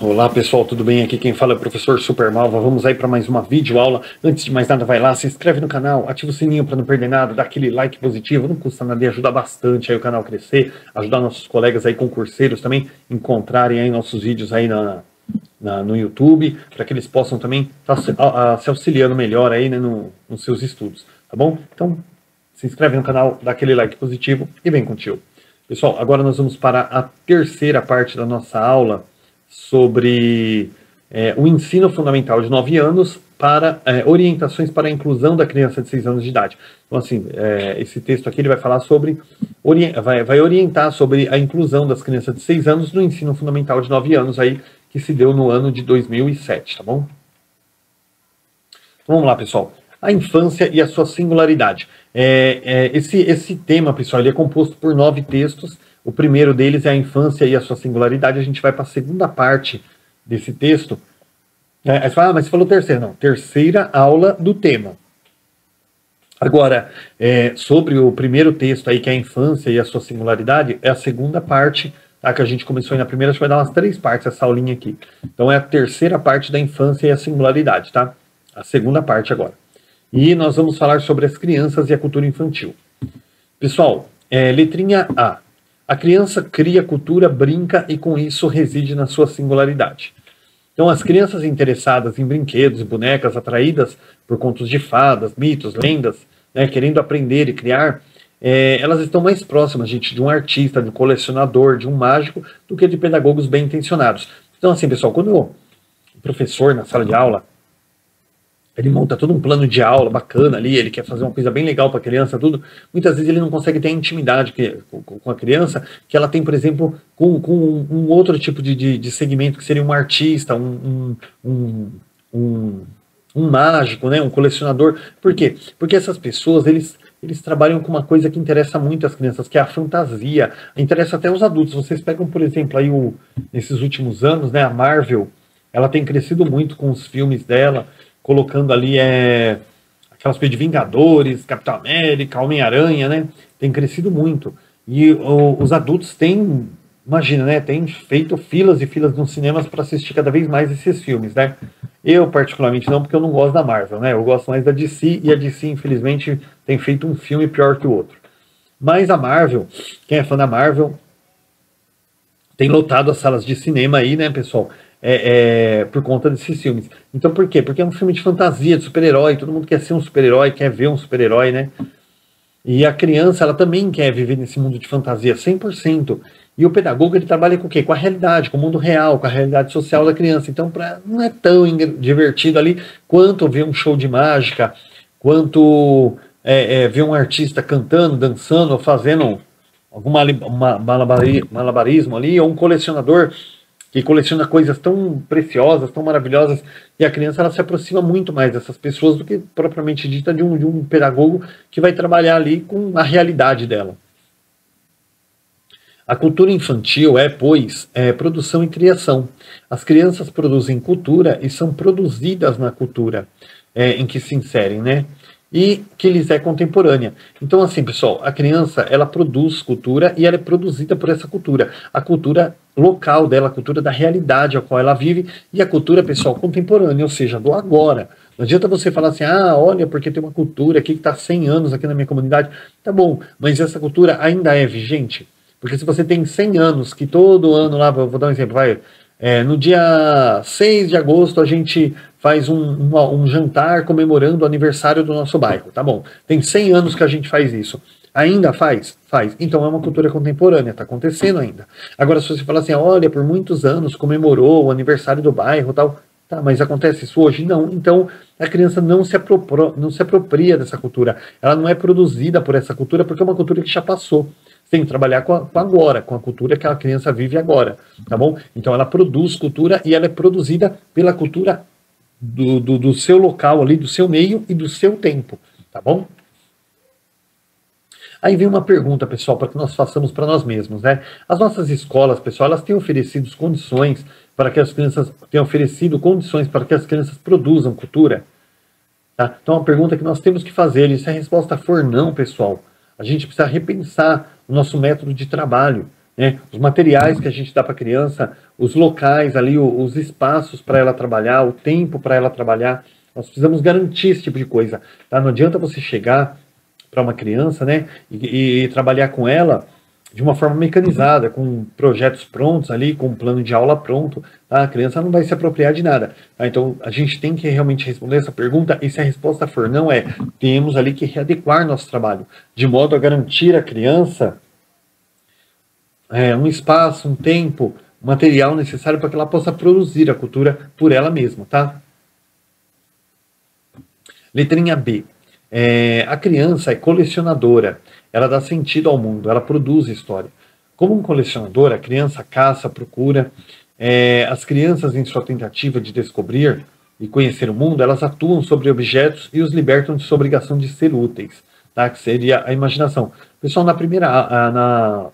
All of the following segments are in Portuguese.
Olá pessoal, tudo bem? Aqui quem fala é o professor Supermalva. Vamos aí para mais uma videoaula. Antes de mais nada, vai lá, se inscreve no canal, ativa o sininho para não perder nada, dá aquele like positivo, não custa nada e ajuda bastante aí o canal a crescer, ajudar nossos colegas aí concurseiros também encontrarem aí nossos vídeos aí no YouTube, para que eles possam também estar se auxiliando melhor aí, né, nos seus estudos, tá bom? Então, se inscreve no canal, dá aquele like positivo e vem contigo. Pessoal, agora nós vamos para a terceira parte da nossa aula sobre o ensino fundamental de 9 anos para orientações para a inclusão da criança de 6 anos de idade. Então, assim, esse texto aqui ele vai falar sobre, vai orientar sobre a inclusão das crianças de 6 anos no ensino fundamental de 9 anos, aí, que se deu no ano de 2007, tá bom? Então, vamos lá, pessoal. A infância e a sua singularidade. Esse tema, pessoal, ele é composto por 9 textos. O primeiro deles é a infância e a sua singularidade. A gente vai para a segunda parte desse texto. Aí você fala, mas você falou terceira. Não, terceira aula do tema. Agora, sobre o primeiro texto aí, que é a infância e a sua singularidade, é a segunda parte, tá, que a gente começou aí na primeira, a gente vai dar umas 3 partes essa aulinha aqui. Então é a terceira parte da infância e a singularidade, tá? A segunda parte agora. E nós vamos falar sobre as crianças e a cultura infantil. Pessoal, letrinha A. A criança cria cultura, brinca e com isso reside na sua singularidade. Então, as crianças interessadas em brinquedos e bonecas, atraídas por contos de fadas, mitos, lendas, né, querendo aprender e criar, elas estão mais próximas, gente, de um artista, de um colecionador, de um mágico, do que de pedagogos bem intencionados. Então, assim, pessoal, quando o professor na sala de aula ele monta todo um plano de aula bacana ali, ele quer fazer uma coisa bem legal para a criança, tudo. Muitas vezes ele não consegue ter a intimidade com a criança que ela tem, por exemplo, com um outro tipo de segmento, que seria um artista, um mágico, né, um colecionador. Por quê? Porque essas pessoas, eles trabalham com uma coisa que interessa muito as crianças, que é a fantasia. Interessa até os adultos. Vocês pegam, por exemplo, aí nesses últimos anos, né, a Marvel, ela tem crescido muito com os filmes dela, colocando ali aquelas coisas de Vingadores, Capitão América, Homem-Aranha, né? Tem crescido muito. E os adultos têm, imagina, né? Têm feito filas e filas nos cinemas para assistir cada vez mais esses filmes, né? Eu, particularmente, não, porque eu não gosto da Marvel, né? Eu gosto mais da DC, e a DC, infelizmente, tem feito um filme pior que o outro. Mas a Marvel, quem é fã da Marvel, tem lotado as salas de cinema aí, né, pessoal? Por conta desses filmes. Então por quê? Porque é um filme de fantasia, de super-herói, todo mundo quer ser um super-herói, quer ver um super-herói, né? E a criança, ela também quer viver nesse mundo de fantasia, 100%. E o pedagogo, ele trabalha com o quê? Com a realidade, com o mundo real, com a realidade social da criança. Então não é tão divertido ali quanto ver um show de mágica, quanto ver um artista cantando, dançando, ou fazendo algum malabarismo ali, ou um colecionador que coleciona coisas tão preciosas, tão maravilhosas, e a criança ela se aproxima muito mais dessas pessoas do que propriamente dita de um pedagogo que vai trabalhar ali com a realidade dela. A cultura infantil pois, produção e criação. As crianças produzem cultura e são produzidas na cultura em que se inserem, né? E que lhes é contemporânea. Então, assim, pessoal, a criança, ela produz cultura e ela é produzida por essa cultura. A cultura local dela, a cultura da realidade a qual ela vive, e a cultura, pessoal, contemporânea, ou seja, do agora. Não adianta você falar assim, olha, porque tem uma cultura aqui que está há 100 anos aqui na minha comunidade. Tá bom, mas essa cultura ainda é vigente? Porque se você tem 100 anos, que todo ano lá, vou dar um exemplo, no dia 6 de agosto a gente faz um jantar comemorando o aniversário do nosso bairro, tá bom? Tem 100 anos que a gente faz isso. Ainda faz? Faz. Então é uma cultura contemporânea, está acontecendo ainda. Agora, se você falar assim, olha, por muitos anos comemorou o aniversário do bairro, tal, tá, mas acontece isso hoje? Não. Então a criança não se apropria dessa cultura. Ela não é produzida por essa cultura porque é uma cultura que já passou. Você tem que trabalhar com agora, com a cultura que a criança vive agora, tá bom? Então ela produz cultura e ela é produzida pela cultura do seu local ali, do seu meio e do seu tempo, tá bom? Aí vem uma pergunta, pessoal, para que nós façamos para nós mesmos, né? As nossas escolas, pessoal, elas têm oferecido condições para que as crianças produzam cultura, tá? Então, a pergunta que nós temos que fazer, e se a resposta for não, pessoal, a gente precisa repensar o nosso método de trabalho, né? Os materiais que a gente dá para a criança, os locais ali, os espaços para ela trabalhar, o tempo para ela trabalhar. Nós precisamos garantir esse tipo de coisa, tá? Não adianta você chegar para uma criança, né, e trabalhar com ela de uma forma mecanizada, com projetos prontos ali, com um plano de aula pronto, tá? A criança não vai se apropriar de nada, tá? Então a gente tem que realmente responder essa pergunta, e se a resposta for não, temos ali que readequar nosso trabalho, de modo a garantir à criança um espaço, um tempo, um material necessário para que ela possa produzir a cultura por ela mesma, tá? Letrinha B. A criança é colecionadora, ela dá sentido ao mundo, ela produz história. Como um colecionador, a criança caça, procura. As crianças, em sua tentativa de descobrir e conhecer o mundo, elas atuam sobre objetos e os libertam de sua obrigação de ser úteis, tá? Que seria a imaginação. Pessoal,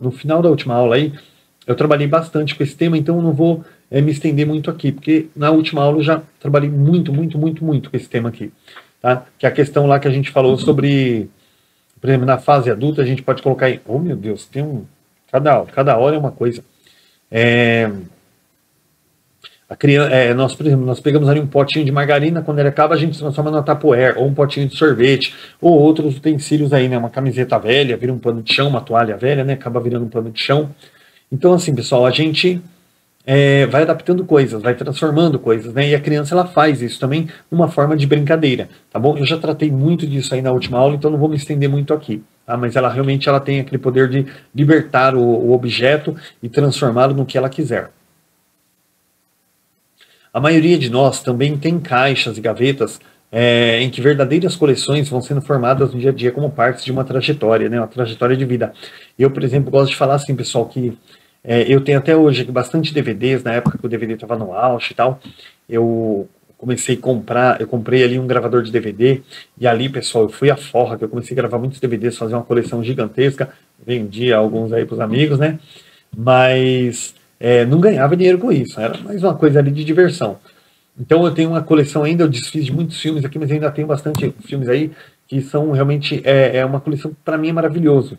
no final da última aula aí, eu trabalhei bastante com esse tema, então eu não vou me estender muito aqui, porque na última aula eu já trabalhei muito com esse tema aqui. Tá? Que é a questão lá que a gente falou sobre, por exemplo, na fase adulta, a gente pode colocar aí, oh meu Deus, tem cada hora é uma coisa. A criança, por exemplo, nós pegamos ali um potinho de margarina, quando ele acaba a gente transforma numa Tupperware, ou um potinho de sorvete, ou outros utensílios aí, né? Uma camiseta velha, vira um pano de chão, uma toalha velha, né? Acaba virando um pano de chão. Então, assim, pessoal, a gente vai adaptando coisas, vai transformando coisas, né? E a criança, ela faz isso também numa forma de brincadeira, tá bom? Eu já tratei muito disso aí na última aula, então não vou me estender muito aqui, tá? Mas ela realmente tem aquele poder de libertar o objeto e transformá-lo no que ela quiser. A maioria de nós também tem caixas e gavetas em que verdadeiras coleções vão sendo formadas no dia a dia como partes de uma trajetória, né? Uma trajetória de vida. Eu, por exemplo, gosto de falar assim, pessoal, que eu tenho até hoje bastante DVDs, na época que o DVD estava no auge e tal, eu comprei ali um gravador de DVD, e ali, pessoal, eu fui à forra, que eu comecei a gravar muitos DVDs, fazer uma coleção gigantesca, vendi alguns aí para os amigos, né? Mas não ganhava dinheiro com isso, era mais uma coisa ali de diversão. Então eu tenho uma coleção ainda, eu desfiz de muitos filmes aqui, mas ainda tenho bastante filmes aí, que são realmente, uma coleção que para mim é maravilhoso.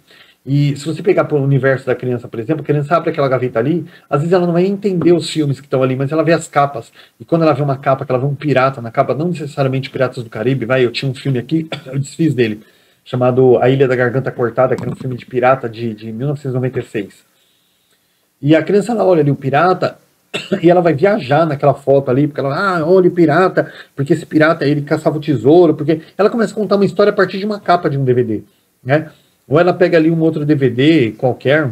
E se você pegar para o universo da criança, por exemplo, a criança abre aquela gaveta ali, às vezes ela não vai entender os filmes que estão ali, mas ela vê as capas. E quando ela vê uma capa, que ela vê um pirata na capa, não necessariamente Piratas do Caribe, eu tinha um filme aqui, eu desfiz dele, chamado A Ilha da Garganta Cortada, que era um filme de pirata de 1996. E a criança, ela olha ali o pirata, e ela vai viajar naquela foto ali, porque ela, olha o pirata, porque esse pirata, ele caçava o tesouro, porque ela começa a contar uma história a partir de uma capa de um DVD, né? Ou ela pega ali um outro DVD qualquer,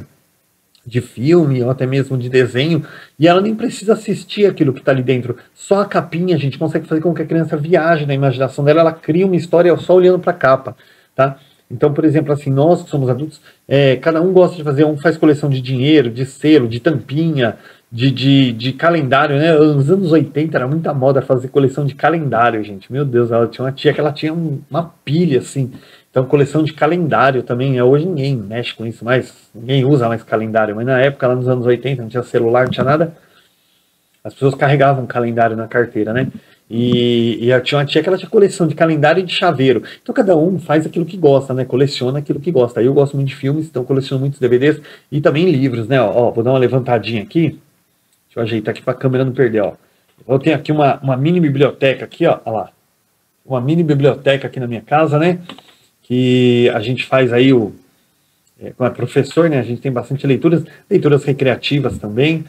de filme, ou até mesmo de desenho, e ela nem precisa assistir aquilo que está ali dentro. Só a capinha, a gente consegue fazer com que a criança viaje na imaginação dela, ela cria uma história só olhando para a capa, tá? Então, por exemplo, assim, nós que somos adultos, cada um gosta de fazer, um faz coleção de dinheiro, de selo, de tampinha, de calendário, né? Nos anos 80 era muita moda fazer coleção de calendário, gente. Meu Deus, ela tinha uma tia que ela tinha uma pilha, assim. Então, coleção de calendário também, hoje ninguém mexe com isso mais, ninguém usa mais calendário, mas na época, lá nos anos 80, não tinha celular, não tinha nada, as pessoas carregavam calendário na carteira, né? E eu tinha uma tia que ela tinha coleção de calendário e de chaveiro. Então, cada um faz aquilo que gosta, né? Coleciona aquilo que gosta. Eu gosto muito de filmes, então coleciono muitos DVDs e também livros, né? Ó, vou dar uma levantadinha aqui, deixa eu ajeitar aqui para a câmera não perder, ó. Eu tenho aqui uma mini biblioteca aqui, ó lá. Uma mini biblioteca aqui na minha casa, né? Que a gente faz aí como é professor, né? A gente tem bastante leituras recreativas também,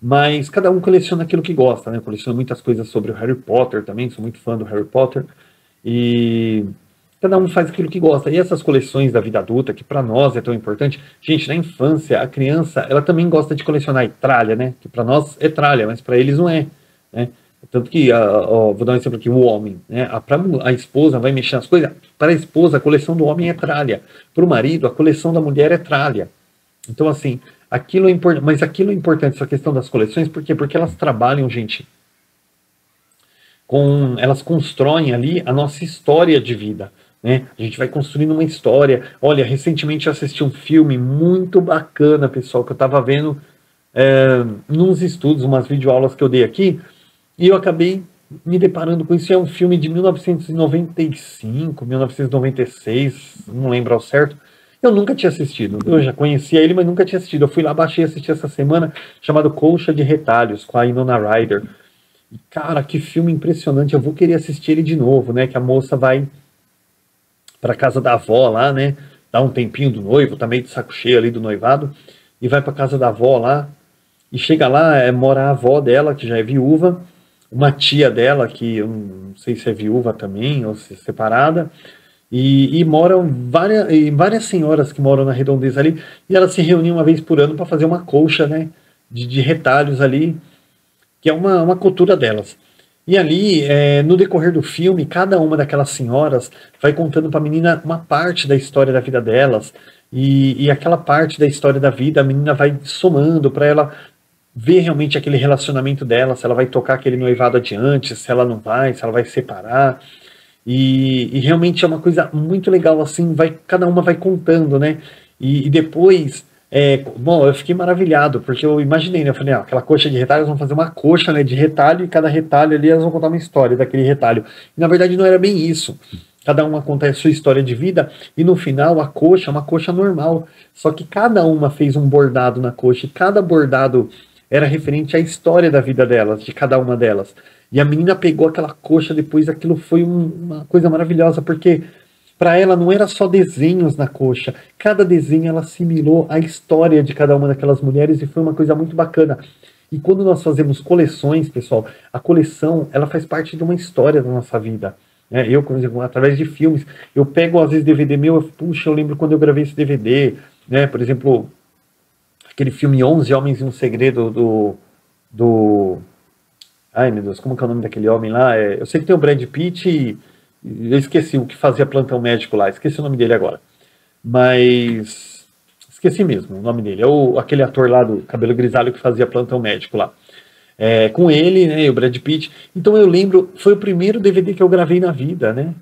mas cada um coleciona aquilo que gosta, né? Eu coleciono muitas coisas sobre o Harry Potter também, sou muito fã do Harry Potter, e cada um faz aquilo que gosta. E essas coleções da vida adulta, que para nós é tão importante, gente, na infância, a criança, ela também gosta de colecionar tralha, né? Que para nós é tralha, mas para eles não é, né? Tanto que, vou dar um exemplo aqui, o homem, né? A esposa vai mexer nas coisas, para a esposa a coleção do homem é tralha, para o marido a coleção da mulher é tralha. Então, assim, aquilo é importante, mas aquilo é importante, essa questão das coleções, por quê? Porque elas trabalham, gente, elas constroem ali a nossa história de vida, né? A gente vai construindo uma história. Olha, recentemente eu assisti um filme muito bacana, pessoal, que eu estava vendo nos estudos, umas videoaulas que eu dei aqui, e eu acabei me deparando com isso. É um filme de 1995, 1996, não lembro ao certo. Eu nunca tinha assistido. Eu já conhecia ele, mas nunca tinha assistido. Eu fui lá, baixei e assisti essa semana, chamado Colcha de Retalhos, com a Winona Ryder. E, cara, que filme impressionante. Eu vou querer assistir ele de novo, né? Que a moça vai pra casa da avó lá, né? Dá um tempinho do noivo, tá meio de saco cheio ali do noivado. E vai pra casa da avó lá. E chega lá, mora a avó dela, que já é viúva. Uma tia dela, que eu não sei se é viúva também, ou se é separada. E moram várias senhoras que moram na redondeza ali, e elas se reúnem uma vez por ano para fazer uma colcha, né, de retalhos ali, que é uma cultura delas. E ali, no decorrer do filme, cada uma daquelas senhoras vai contando para a menina uma parte da história da vida delas, e aquela parte da história da vida a menina vai somando para ela ver realmente aquele relacionamento dela, se ela vai tocar aquele noivado adiante, se ela não vai, se ela vai separar. E realmente é uma coisa muito legal, assim, cada uma vai contando, né? E depois, bom, eu fiquei maravilhado, porque eu imaginei, né? Eu falei, aquela coxa de retalho, eles vão fazer uma coxa, né, de retalho, e cada retalho ali elas vão contar uma história daquele retalho. E na verdade não era bem isso. Cada uma conta a sua história de vida, e no final a coxa é uma coxa normal. Só que cada uma fez um bordado na coxa, e cada bordado era referente à história da vida delas, de cada uma delas. E a menina pegou aquela coxa depois, aquilo foi uma coisa maravilhosa, porque para ela não era só desenhos na coxa, cada desenho ela assimilou a história de cada uma daquelas mulheres e foi uma coisa muito bacana. E quando nós fazemos coleções, pessoal, a coleção ela faz parte de uma história da nossa vida. Eu, por exemplo, através de filmes, eu pego às vezes DVD meu, puxa, eu lembro quando eu gravei esse DVD, né? Por exemplo, aquele filme 11 Homens e um Segredo do ai, meu Deus, como que é o nome daquele homem lá? Eu sei que tem o Brad Pitt e eu esqueci o que fazia plantão médico lá, esqueci o nome dele agora. Mas esqueci mesmo o nome dele. É aquele ator lá do cabelo grisalho que fazia plantão médico lá. Com ele, né, e o Brad Pitt. Então eu lembro, foi o primeiro DVD que eu gravei na vida, né?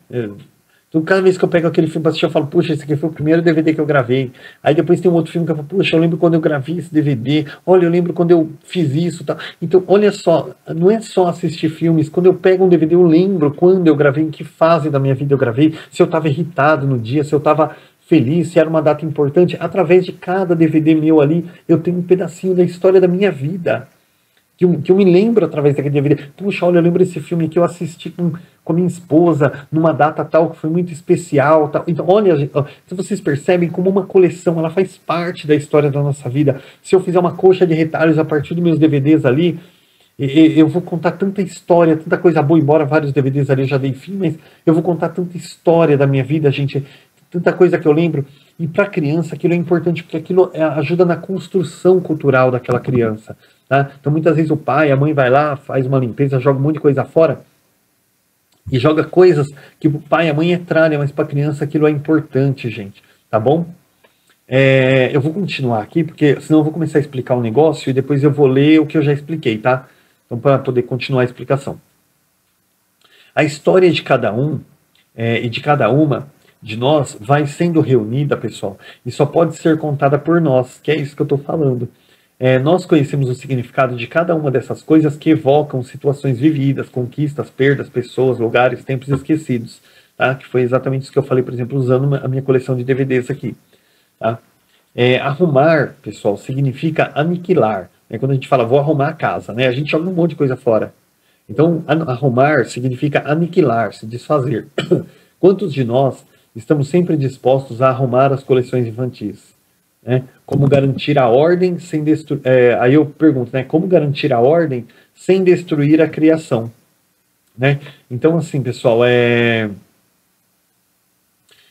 Então, cada vez que eu pego aquele filme para assistir, eu falo, puxa, esse aqui foi o primeiro DVD que eu gravei. Aí depois tem um outro filme que eu falo, puxa, eu lembro quando eu gravei esse DVD. Olha, eu lembro quando eu fiz isso. Tá? Então, olha só, não é só assistir filmes. Quando eu pego um DVD, eu lembro quando eu gravei, em que fase da minha vida eu gravei. Se eu estava irritado no dia, se eu estava feliz, se era uma data importante. Através de cada DVD meu ali, eu tenho um pedacinho da história da minha vida. Que eu me lembro através daquele DVD. Puxa, olha, eu lembro desse filme que eu assisti com a minha esposa numa data tal que foi muito especial. Tal. Então, olha, se vocês percebem como uma coleção, ela faz parte da história da nossa vida. Se eu fizer uma coxa de retalhos a partir dos meus DVDs ali, eu vou contar tanta história, tanta coisa boa, embora vários DVDs ali eu já dei fim, mas eu vou contar tanta história da minha vida, gente, tanta coisa que eu lembro. E para a criança aquilo é importante, porque aquilo ajuda na construção cultural daquela criança. Tá? Então muitas vezes o pai, a mãe vai lá, faz uma limpeza, joga um monte de coisa fora e joga coisas que o pai e a mãe é tralha, mas para a criança aquilo é importante, gente. Tá bom? Eu vou continuar aqui, porque senão eu vou começar a explicar um negócio e depois eu vou ler o que eu já expliquei, tá? Então para poder continuar a explicação. A história de cada um e de cada uma de nós vai sendo reunida, pessoal, e só pode ser contada por nós, que é isso que eu estou falando. Nós conhecemos o significado de cada uma dessas coisas que evocam situações vividas, conquistas, perdas, pessoas, lugares, tempos esquecidos. Tá? Que foi exatamente isso que eu falei, por exemplo, usando a minha coleção de DVDs aqui. Tá? Arrumar, pessoal, significa aniquilar. Quando a gente fala, vou arrumar a casa, né? A gente joga um monte de coisa fora. Então, arrumar significa aniquilar, se desfazer. Quantos de nós estamos sempre dispostos a arrumar as coleções infantis? Como garantir a ordem sem destruir. Aí eu pergunto, né? Como garantir a ordem sem destruir a criação? Né? Então, assim, pessoal,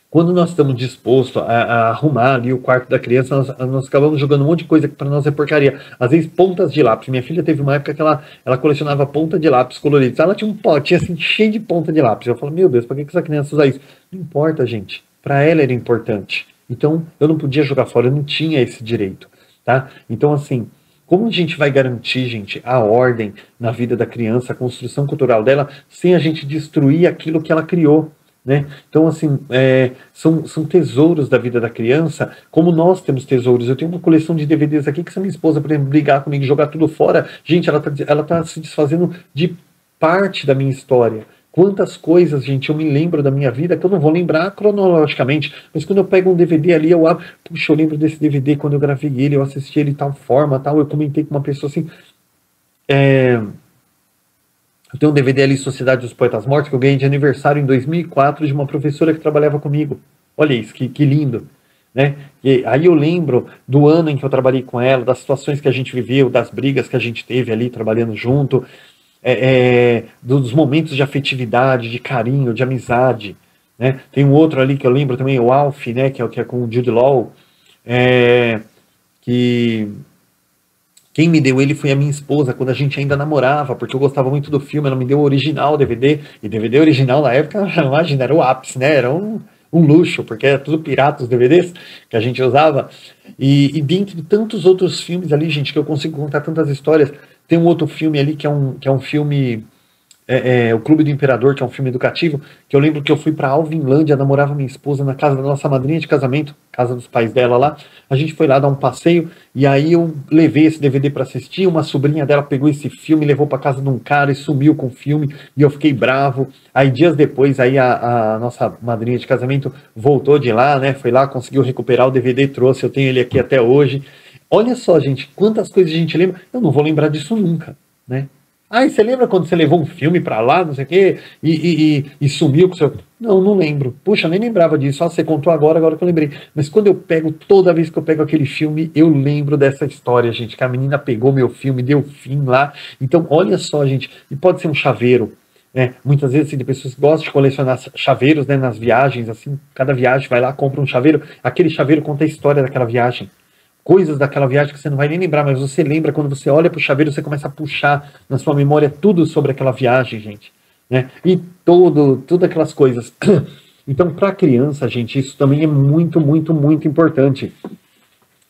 quando nós estamos dispostos a arrumar ali o quarto da criança, nós acabamos jogando um monte de coisa que para nós é porcaria. Às vezes, pontas de lápis. Minha filha teve uma época que ela colecionava ponta de lápis coloridos. Ela tinha um pote assim, cheio de ponta de lápis. Eu falo, meu Deus, para que essa criança usa isso? Não importa, gente. Para ela era importante. Então, eu não podia jogar fora, eu não tinha esse direito, tá? Então, assim, como a gente vai garantir, gente, a ordem na vida da criança, a construção cultural dela, sem a gente destruir aquilo que ela criou, né? Então, assim, são tesouros da vida da criança, como nós temos tesouros. Eu tenho uma coleção de DVDs aqui que se a minha esposa, por exemplo, brigar comigo e jogar tudo fora, gente, ela tá se desfazendo de parte da minha história. Quantas coisas, gente, eu me lembro da minha vida que eu não vou lembrar cronologicamente, mas quando eu pego um DVD ali, eu abro, puxa, eu lembro desse DVD quando eu gravei ele, eu assisti ele de tal forma, tal, eu comentei com uma pessoa assim. Eu tenho um DVD ali, Sociedade dos Poetas Mortos, que eu ganhei de aniversário em 2004 de uma professora que trabalhava comigo. Olha isso, que lindo. Né? E aí eu lembro do ano em que eu trabalhei com ela, das situações que a gente viveu, das brigas que a gente teve ali trabalhando junto, dos momentos de afetividade, de carinho, de amizade. Né? Tem um outro ali que eu lembro também, o Alf, né? Que é com o Jude Law, que quem me deu ele foi a minha esposa, quando a gente ainda namorava, porque eu gostava muito do filme, ela me deu o original DVD, e DVD original na época, imagina, era o ápice, né? Era um luxo, porque era tudo pirata os DVDs que a gente usava. E dentre tantos outros filmes ali, gente, que eu consigo contar tantas histórias, tem um outro filme ali que é um filme o Clube do Imperador, que é um filme educativo, que eu lembro que eu fui para Alvinlândia, namorava minha esposa na casa da nossa madrinha de casamento, casa dos pais dela lá. A gente foi lá dar um passeio e aí eu levei esse DVD para assistir. Uma sobrinha dela pegou esse filme, levou para casa de um cara e sumiu com o filme e eu fiquei bravo. Aí dias depois aí a nossa madrinha de casamento voltou de lá, né? Foi lá, conseguiu recuperar o DVD, trouxe. Eu tenho ele aqui até hoje. Olha só, gente, quantas coisas a gente lembra. Eu não vou lembrar disso nunca, né? Ah, e você lembra quando você levou um filme pra lá, não sei o quê, e sumiu com o seu... Não, não lembro. Puxa, nem lembrava disso. Ah, você contou agora que eu lembrei. Mas quando eu pego, toda vez que eu pego aquele filme, eu lembro dessa história, gente, que a menina pegou meu filme, deu fim lá. Então, olha só, gente, e pode ser um chaveiro, né? Muitas vezes, assim, tem pessoas que gostam de colecionar chaveiros, né, nas viagens, assim, cada viagem vai lá, compra um chaveiro, aquele chaveiro conta a história daquela viagem, coisas daquela viagem que você não vai nem lembrar, mas você lembra quando você olha para o chaveiro, você começa a puxar na sua memória tudo sobre aquela viagem, gente, né? E tudo aquelas coisas. Então, para a criança, gente, isso também é muito, muito, muito importante.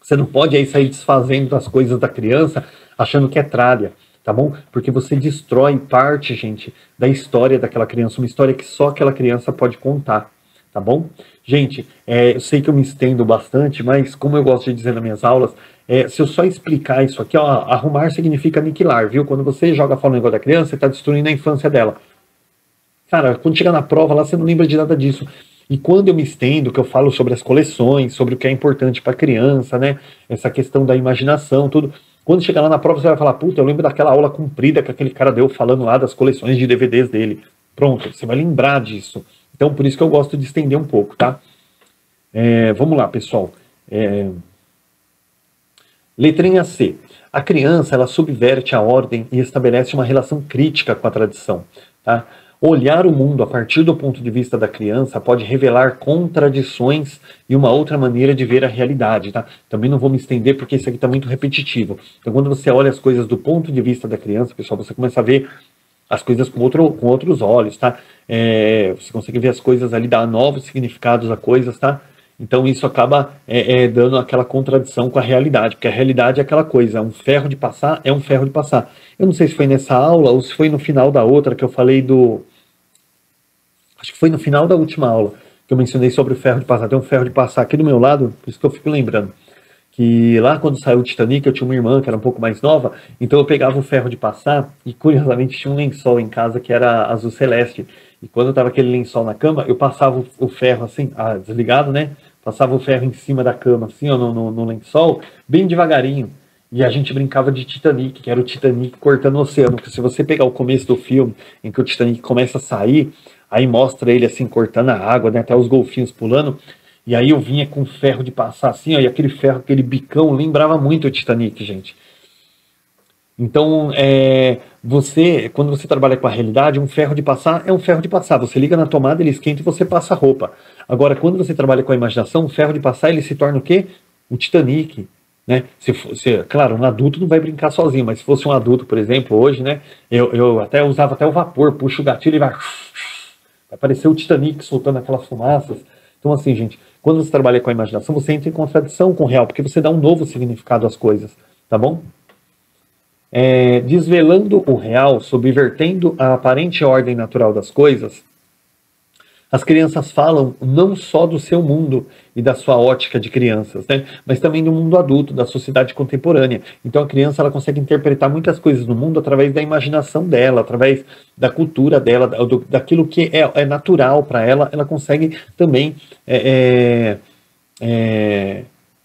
Você não pode aí sair desfazendo das coisas da criança, achando que é tralha, tá bom? Porque você destrói parte, gente, da história daquela criança, uma história que só aquela criança pode contar. Tá bom? Gente, eu sei que eu me estendo bastante, mas como eu gosto de dizer nas minhas aulas, se eu só explicar isso aqui, ó, arrumar significa aniquilar, viu? Quando você joga fora no negócio da criança, você está destruindo a infância dela. Cara, quando chegar na prova lá, você não lembra de nada disso. E quando eu me estendo, que eu falo sobre as coleções, sobre o que é importante para a criança, né? Essa questão da imaginação, tudo. Quando chegar lá na prova, você vai falar, puta, eu lembro daquela aula comprida que aquele cara deu falando lá das coleções de DVDs dele. Pronto, você vai lembrar disso. Então, por isso que eu gosto de estender um pouco, tá? Vamos lá, pessoal. Letrinha C. A criança, ela subverte a ordem e estabelece uma relação crítica com a tradição, tá? Olhar o mundo a partir do ponto de vista da criança pode revelar contradições e uma outra maneira de ver a realidade, tá? Também não vou me estender porque isso aqui está muito repetitivo. Então, quando você olha as coisas do ponto de vista da criança, pessoal, você começa a ver as coisas com outros olhos, tá? Você consegue ver as coisas ali, dar novos significados a coisas, tá? Então isso acaba dando aquela contradição com a realidade, porque a realidade é aquela coisa, um ferro de passar é um ferro de passar. Eu não sei se foi nessa aula ou se foi no final da outra que eu falei acho que foi no final da última aula que eu mencionei sobre o ferro de passar. Tem um ferro de passar aqui do meu lado, por isso que eu fico lembrando. Que lá quando saiu o Titanic, eu tinha uma irmã que era um pouco mais nova, então eu pegava o ferro de passar e curiosamente tinha um lençol em casa que era azul celeste. E quando tava aquele lençol na cama, eu passava o ferro assim, desligado, né? Passava o ferro em cima da cama, assim, ó, no lençol, bem devagarinho. E a gente brincava de Titanic, que era o Titanic cortando o oceano. Porque se você pegar o começo do filme, em que o Titanic começa a sair, aí mostra ele assim, cortando a água, né? Até os golfinhos pulando. E aí eu vinha com ferro de passar assim, ó, e aquele ferro, aquele bicão, lembrava muito o Titanic, gente. Então, quando você trabalha com a realidade, um ferro de passar é um ferro de passar. Você liga na tomada, ele esquenta e você passa a roupa. Agora, quando você trabalha com a imaginação, o ferro de passar, ele se torna o quê? O Titanic, né? Claro, um adulto não vai brincar sozinho, mas se fosse um adulto, por exemplo, hoje, né? Eu até usava até o vapor, puxa o gatilho e vai aparecer o Titanic soltando aquelas fumaças. Então, assim, gente, quando você trabalha com a imaginação, você entra em contradição com o real, porque você dá um novo significado às coisas, tá bom? Desvelando o real, subvertendo a aparente ordem natural das coisas, As crianças falam não só do seu mundo e da sua ótica de crianças, né? Mas também do mundo adulto, da sociedade contemporânea. Então a criança ela consegue interpretar muitas coisas no mundo através da imaginação dela, através da cultura dela, daquilo que é natural para ela. Ela consegue também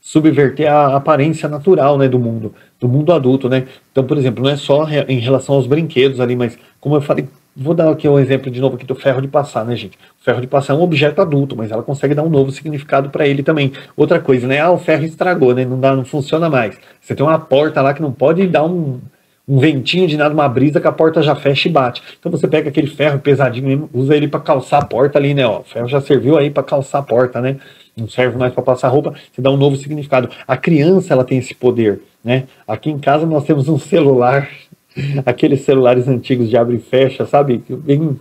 subverter a aparência natural, né, do mundo adulto, né? Então, por exemplo, não é só em relação aos brinquedos ali, mas como eu falei, vou dar aqui um exemplo de novo aqui do ferro de passar, né, gente? O ferro de passar é um objeto adulto, mas ela consegue dar um novo significado para ele também. Outra coisa, né? Ah, o ferro estragou, né? Não funciona mais. Você tem uma porta lá que não pode dar um ventinho de nada, uma brisa que a porta já fecha e bate. Então você pega aquele ferro pesadinho mesmo, usa ele para calçar a porta ali, né? Ó, o ferro já serviu aí para calçar a porta, né? Não serve mais para passar roupa, você dá um novo significado. A criança, ela tem esse poder, né? Aqui em casa nós temos um celular, aqueles celulares antigos de abre e fecha, sabe? Que bem,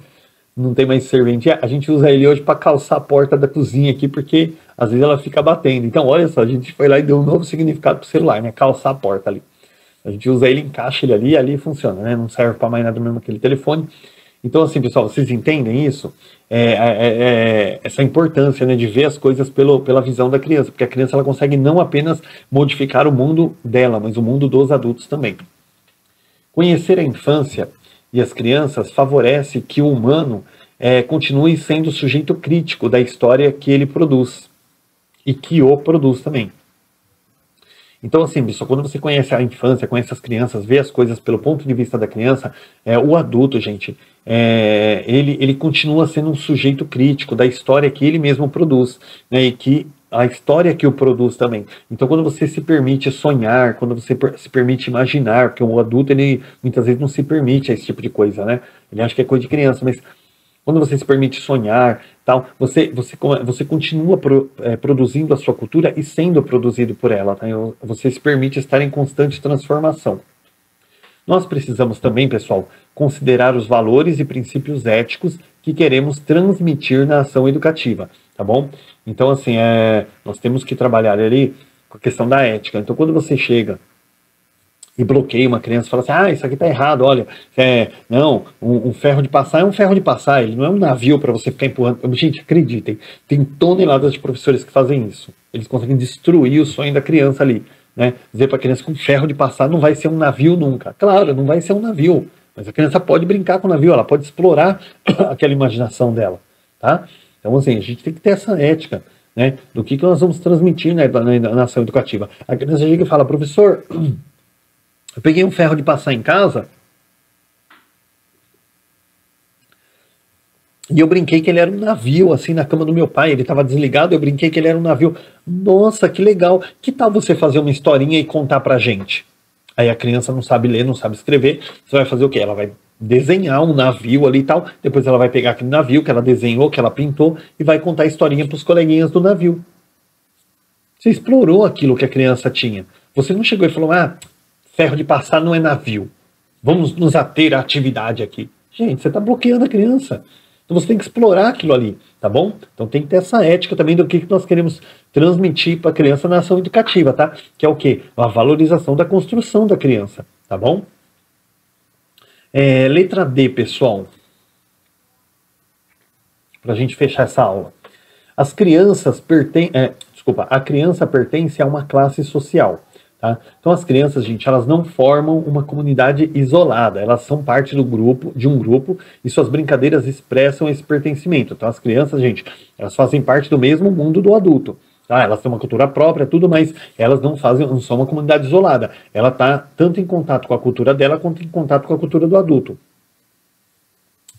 não tem mais serventia. A gente usa ele hoje para calçar a porta da cozinha aqui, porque às vezes ela fica batendo. Então, olha só, a gente foi lá e deu um novo significado pro celular, né? Calçar a porta ali. A gente usa ele, encaixa ele ali e ali funciona, né? Não serve para mais nada mesmo aquele telefone. Então, assim, pessoal, vocês entendem isso? Essa importância, né, de ver as coisas pela visão da criança, porque a criança ela consegue não apenas modificar o mundo dela, mas o mundo dos adultos também. Conhecer a infância e as crianças favorece que o humano continue sendo o sujeito crítico da história que ele produz e que o produz também. Então, assim, pessoal, quando você conhece a infância, conhece as crianças, vê as coisas pelo ponto de vista da criança, o adulto, gente, ele continua sendo um sujeito crítico da história que ele mesmo produz, né, e que a história que o produz também. Então, quando você se permite sonhar, quando você se permite imaginar, porque o adulto, ele muitas vezes não se permite esse tipo de coisa, né? Ele acha que é coisa de criança, mas quando você se permite sonhar, tal, você continua produzindo a sua cultura e sendo produzido por ela. Tá? Você se permite estar em constante transformação. Nós precisamos também, pessoal, considerar os valores e princípios éticos que queremos transmitir na ação educativa, tá bom? Então, assim, nós temos que trabalhar ali com a questão da ética. Então, quando você chega e bloqueia uma criança e fala assim, ah, isso aqui tá errado, olha, não, um ferro de passar é um ferro de passar, ele não é um navio para você ficar empurrando. Gente, acreditem, tem toneladas de professores que fazem isso. Eles conseguem destruir o sonho da criança ali, né? Dizer para a criança que um ferro de passar não vai ser um navio nunca. Claro, não vai ser um navio, mas a criança pode brincar com o navio, ela pode explorar aquela imaginação dela, tá? Então, assim, a gente tem que ter essa ética, né, do que nós vamos transmitir, né, na ação educativa. A criança chega e fala, professor, eu peguei um ferro de passar em casa e eu brinquei que ele era um navio, assim, na cama do meu pai. Ele estava desligado, eu brinquei que ele era um navio. Nossa, que legal. Que tal você fazer uma historinha e contar pra gente? Aí a criança não sabe ler, não sabe escrever. Você vai fazer o quê? Ela vai desenhar um navio ali e tal. Depois ela vai pegar aquele navio que ela desenhou, que ela pintou, e vai contar a historinha pros coleguinhas do navio. Você explorou aquilo que a criança tinha. Você não chegou e falou, ferro de passar não é navio. Vamos nos ater à atividade aqui. Gente, você está bloqueando a criança. Então você tem que explorar aquilo ali, tá bom? Então tem que ter essa ética também do que nós queremos transmitir para a criança na ação educativa, tá? Que é o quê? A valorização da construção da criança, tá bom? Letra D, pessoal. Para a gente fechar essa aula. As crianças a criança pertence a uma classe social. Tá? Então as crianças, gente, elas não formam uma comunidade isolada, elas são parte de um grupo e suas brincadeiras expressam esse pertencimento. Então as crianças, gente, elas fazem parte do mesmo mundo do adulto. Tá? Elas têm uma cultura própria, tudo, mas elas não são uma comunidade isolada. Ela está tanto em contato com a cultura dela quanto em contato com a cultura do adulto.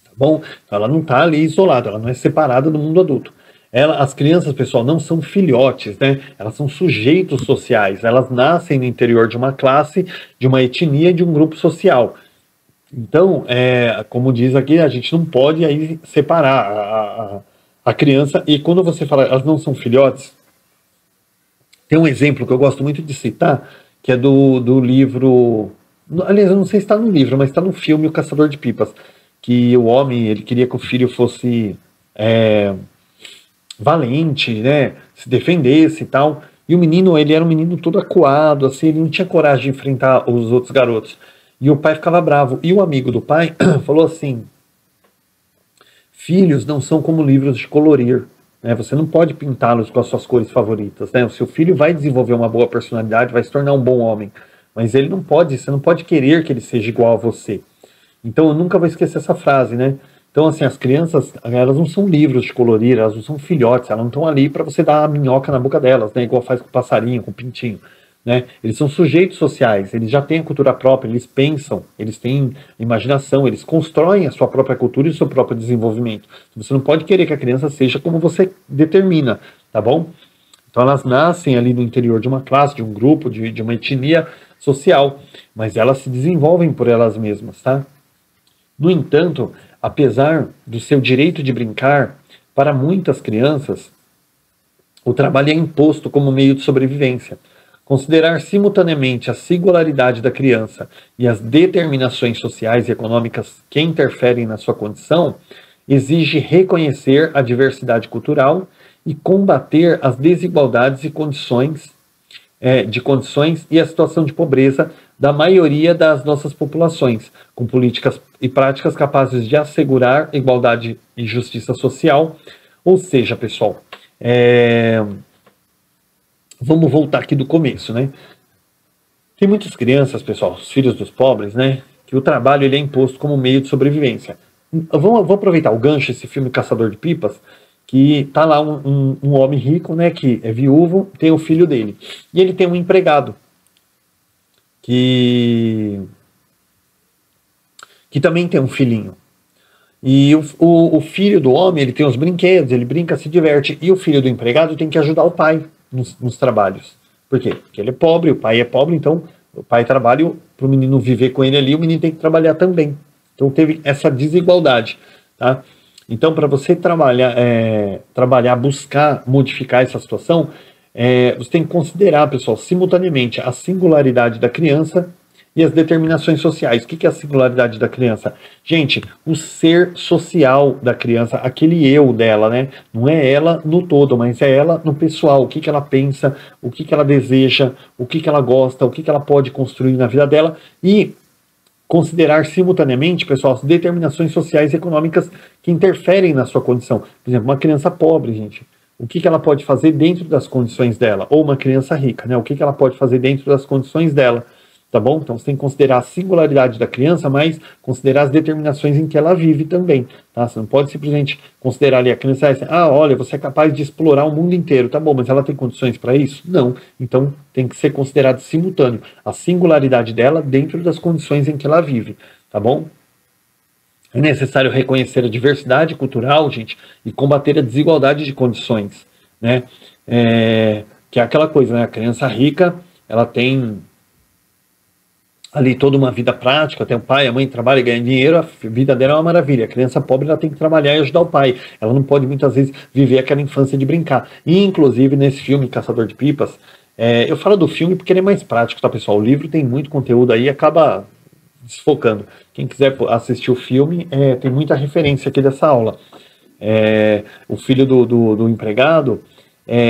Tá bom? Então ela não está ali isolada, ela não é separada do mundo adulto. As crianças, pessoal, não são filhotes, né? Elas são sujeitos sociais. Elas nascem no interior de uma classe, de uma etnia, de um grupo social. Então, como diz aqui, a gente não pode aí separar a criança. E quando você fala, elas não são filhotes, tem um exemplo que eu gosto muito de citar, que é do livro... Aliás, eu não sei se está no livro, mas está no filme O Caçador de Pipas, que o homem, ele queria que o filho fosse... valente, né, se defendesse e tal, e o menino, ele era um menino todo acuado, assim, ele não tinha coragem de enfrentar os outros garotos, e o pai ficava bravo, e o amigo do pai falou assim, Filhos não são como livros de colorir, né? Você não pode pintá-los com as suas cores favoritas, né? O seu filho vai desenvolver uma boa personalidade, vai se tornar um bom homem, mas ele não pode, você não pode querer que ele seja igual a você. Então eu nunca vou esquecer essa frase, né? Então, assim, as crianças, elas não são livros de colorir, elas não são filhotes, elas não estão ali para você dar a minhoca na boca delas, né? Igual faz com o passarinho, com o pintinho, né? Eles são sujeitos sociais, eles já têm a cultura própria, eles pensam, eles têm imaginação, eles constroem a sua própria cultura e o seu próprio desenvolvimento. Você não pode querer que a criança seja como você determina, tá bom? Então elas nascem ali no interior de uma classe, de um grupo, de uma etnia social, mas elas se desenvolvem por elas mesmas, tá? No entanto, apesar do seu direito de brincar, para muitas crianças, o trabalho é imposto como meio de sobrevivência. Considerar simultaneamente a singularidade da criança e as determinações sociais e econômicas que interferem na sua condição exige reconhecer a diversidade cultural e combater as desigualdades e condições e a situação de pobreza da maioria das nossas populações, com políticas e práticas capazes de assegurar igualdade e justiça social. Ou seja, pessoal, vamos voltar aqui do começo, né? Tem muitas crianças, pessoal, os filhos dos pobres, né? Que o trabalho ele é imposto como meio de sobrevivência. Vou aproveitar o gancho, esse filme Caçador de Pipas, que tá lá um homem rico, né? Que é viúvo, tem o filho dele. E ele tem um empregado que também tem um filhinho. E o filho do homem, ele tem os brinquedos, ele brinca, se diverte. E o filho do empregado tem que ajudar o pai nos trabalhos. Por quê? Porque ele é pobre, o pai é pobre, então o pai trabalha para o menino viver com ele ali, o menino tem que trabalhar também. Então teve essa desigualdade, tá? Então, para você trabalhar, buscar modificar essa situação, você tem que considerar, pessoal, simultaneamente a singularidade da criança e as determinações sociais. O que é a singularidade da criança? Gente, o ser social da criança, aquele eu dela, né? Não é ela no todo, mas é ela no pessoal. O que ela pensa, o que ela deseja, o que ela gosta, o que ela pode construir na vida dela e considerar simultaneamente, pessoal, as determinações sociais e econômicas que interferem na sua condição. Por exemplo, uma criança pobre, gente, o que ela pode fazer dentro das condições dela? Ou uma criança rica, né? O que ela pode fazer dentro das condições dela? Tá bom? Então você tem que considerar a singularidade da criança, mas considerar as determinações em que ela vive também, tá? Você não pode simplesmente considerar ali a criança assim, olha, você é capaz de explorar o mundo inteiro, tá bom, mas ela tem condições para isso? Não. Então tem que ser considerado simultâneo a singularidade dela dentro das condições em que ela vive, tá bom? É necessário reconhecer a diversidade cultural, gente, e combater a desigualdade de condições, né? Que é aquela coisa, né? A criança rica, ela tem ali toda uma vida prática, tem o pai, a mãe trabalha e ganha dinheiro, a vida dela é uma maravilha. A criança pobre, ela tem que trabalhar e ajudar o pai. Ela não pode muitas vezes viver aquela infância de brincar. E inclusive nesse filme Caçador de Pipas, eu falo do filme porque ele é mais prático, tá, pessoal? O livro tem muito conteúdo aí e acaba desfocando. Quem quiser assistir o filme, tem muita referência aqui dessa aula. O filho do empregado,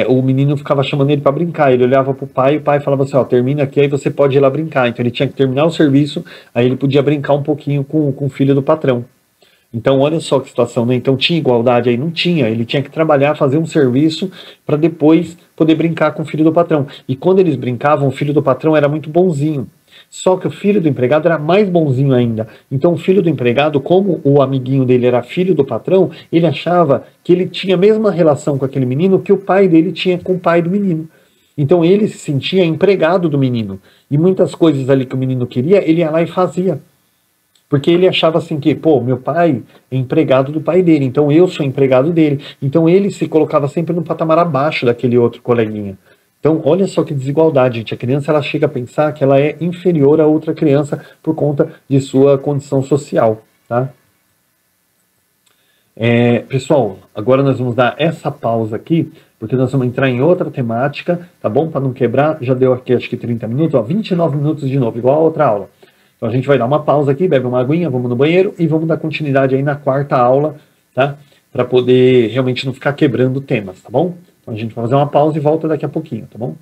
o menino ficava chamando ele para brincar, ele olhava pro pai e o pai falava assim, termina aqui, aí você pode ir lá brincar. Então ele tinha que terminar o serviço, aí ele podia brincar um pouquinho com o filho do patrão. Então olha só que situação, né? Então tinha igualdade aí? Não tinha, ele tinha que trabalhar, fazer um serviço para depois poder brincar com o filho do patrão. E quando eles brincavam, o filho do patrão era muito bonzinho. Só que o filho do empregado era mais bonzinho ainda. Então o filho do empregado, como o amiguinho dele era filho do patrão, ele achava que ele tinha a mesma relação com aquele menino que o pai dele tinha com o pai do menino. Então ele se sentia empregado do menino. E muitas coisas ali que o menino queria, ele ia lá e fazia. Porque ele achava assim que, meu pai é empregado do pai dele, então eu sou empregado dele. Então ele se colocava sempre no patamar abaixo daquele outro coleguinha. Então, olha só que desigualdade, gente. A criança, ela chega a pensar que ela é inferior a outra criança por conta de sua condição social, tá? Pessoal, agora nós vamos dar essa pausa aqui, porque nós vamos entrar em outra temática, tá bom? Para não quebrar, já deu aqui acho que 30 minutos, 29 minutos de novo, igual a outra aula. Então a gente vai dar uma pausa aqui, bebe uma aguinha, vamos no banheiro e vamos dar continuidade aí na quarta aula, tá? Para poder realmente não ficar quebrando temas, tá bom? Então a gente vai fazer uma pausa e volta daqui a pouquinho, tá bom?